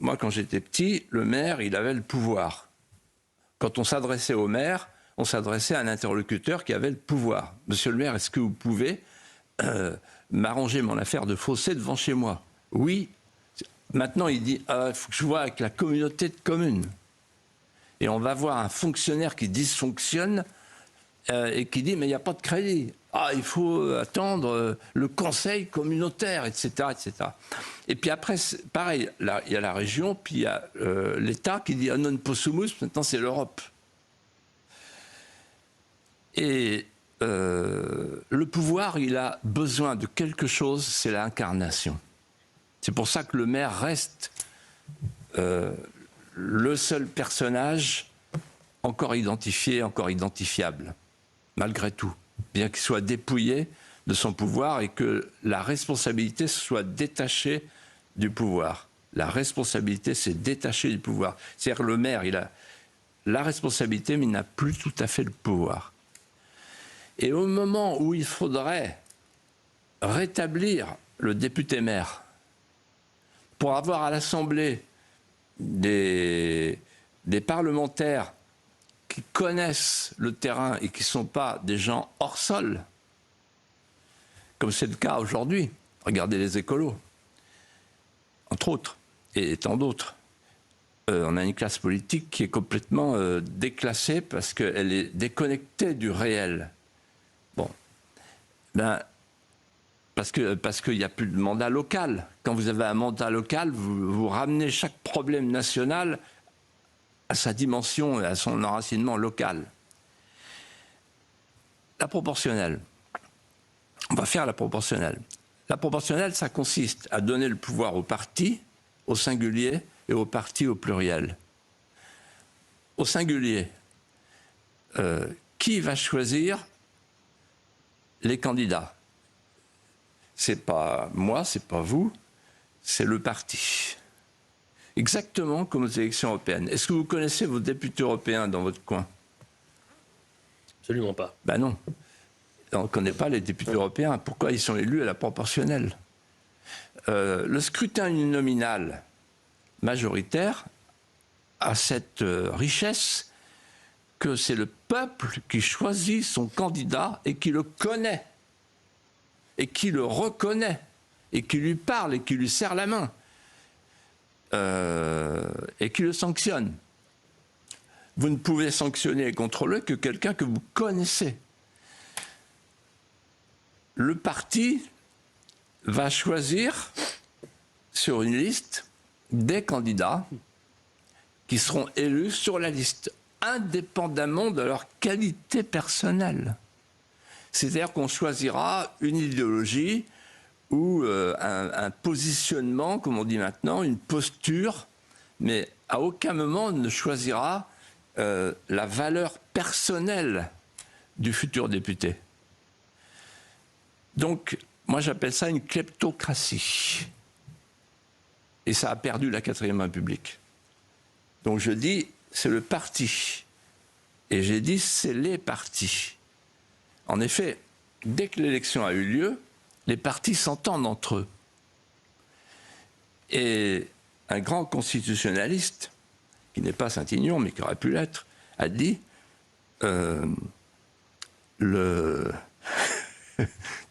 moi, quand j'étais petit, le maire, il avait le pouvoir. Quand on s'adressait au maire, on s'adressait à un interlocuteur qui avait le pouvoir. Monsieur le maire, est-ce que vous pouvez m'arranger mon affaire de fossé devant chez moi? Oui. Maintenant, il dit, il faut que je vois avec la communauté de communes. Et on va voir un fonctionnaire qui dysfonctionne et qui dit, mais il n'y a pas de crédit. Ah, il faut attendre le conseil communautaire, etc., etc. Et puis après, pareil, là, il y a la région, puis il y a l'État qui dit, ah non possumus, maintenant c'est l'Europe. Et le pouvoir, il a besoin de quelque chose, c'est l'incarnation. C'est pour ça que le maire reste le seul personnage encore identifié, encore identifiable, malgré tout, bien qu'il soit dépouillé de son pouvoir et que la responsabilité soit détachée du pouvoir. La responsabilité, c'est détacher du pouvoir. C'est-à-dire que le maire, il a la responsabilité, mais il n'a plus tout à fait le pouvoir. Et au moment où il faudrait rétablir le député-maire pour avoir à l'Assemblée des parlementaires qui connaissent le terrain et qui ne sont pas des gens hors sol, comme c'est le cas aujourd'hui. Regardez les écolos, entre autres, et tant d'autres. On a une classe politique qui est complètement déclassée parce qu'elle est déconnectée du réel. Bon, ben, parce qu'il n'y a plus de mandat local. Quand vous avez un mandat local, vous ramenez chaque problème national à sa dimension et à son enracinement local. La proportionnelle. On va faire la proportionnelle. La proportionnelle, ça consiste à donner le pouvoir aux partis, au singulier, et aux partis au pluriel. Au singulier, qui va choisir les candidats? C'est pas moi, c'est pas vous, c'est le parti. Exactement comme aux élections européennes. Est-ce que vous connaissez vos députés européens dans votre coin? Absolument pas. Ben non. On ne connaît pas les députés européens. Pourquoi ils sont élus à la proportionnelle? Le scrutin uninominal majoritaire a cette richesse que c'est le peuple qui choisit son candidat et qui le connaît, et qui le reconnaît, et qui lui parle, et qui lui serre la main, et qui le sanctionne. Vous ne pouvez sanctionner et contrôler que quelqu'un que vous connaissez. Le parti va choisir sur une liste des candidats qui seront élus sur la liste, indépendamment de leur qualité personnelle. C'est-à-dire qu'on choisira une idéologie ou un positionnement, comme on dit maintenant, une posture, mais à aucun moment on ne choisira la valeur personnelle du futur député. Donc, moi j'appelle ça une kleptocratie. Et ça a perdu la 4e République. Donc je dis, c'est le parti. Et j'ai dit, c'est les partis. En effet, dès que l'élection a eu lieu, les partis s'entendent entre eux. Et un grand constitutionnaliste, qui n'est pas Saint-Aignan, mais qui aurait pu l'être, a dit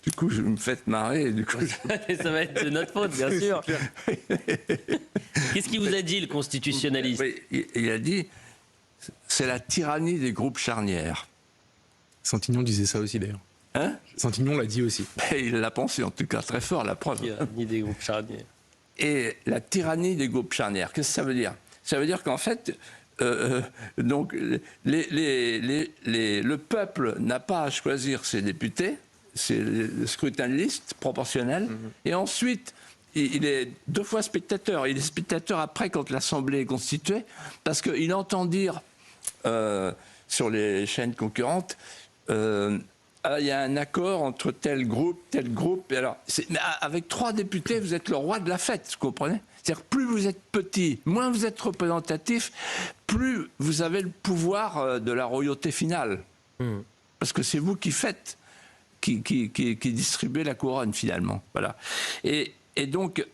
Du coup, je me fais marrer. Du coup, ça va être de notre faute, bien sûr. Qu'est-ce qu'il vous a dit, le constitutionnaliste? Il a dit, c'est la tyrannie des groupes charnières. Saint-Aignan disait ça aussi, d'ailleurs. Hein? Saint-Aignan l'a dit aussi. Il l'a pensé, en tout cas, très fort, la preuve. La tyrannie des groupes charnières. Et la tyrannie des groupes charnières, qu'est-ce que ça veut dire? Ça veut dire qu'en fait, donc, le peuple n'a pas à choisir ses députés, c'est le scrutin de liste proportionnel, et ensuite, il est 2 fois spectateur. Il est spectateur après, quand l'Assemblée est constituée, parce qu'il entend dire sur les chaînes concurrentes, il y a un accord entre tel groupe, et alors, mais avec 3 députés, vous êtes le roi de la fête, vous comprenez? C'est-à-dire, plus vous êtes petit, moins vous êtes représentatif, plus vous avez le pouvoir de la royauté finale. Parce que c'est vous qui faites, qui distribuez la couronne, finalement. Voilà. Et donc,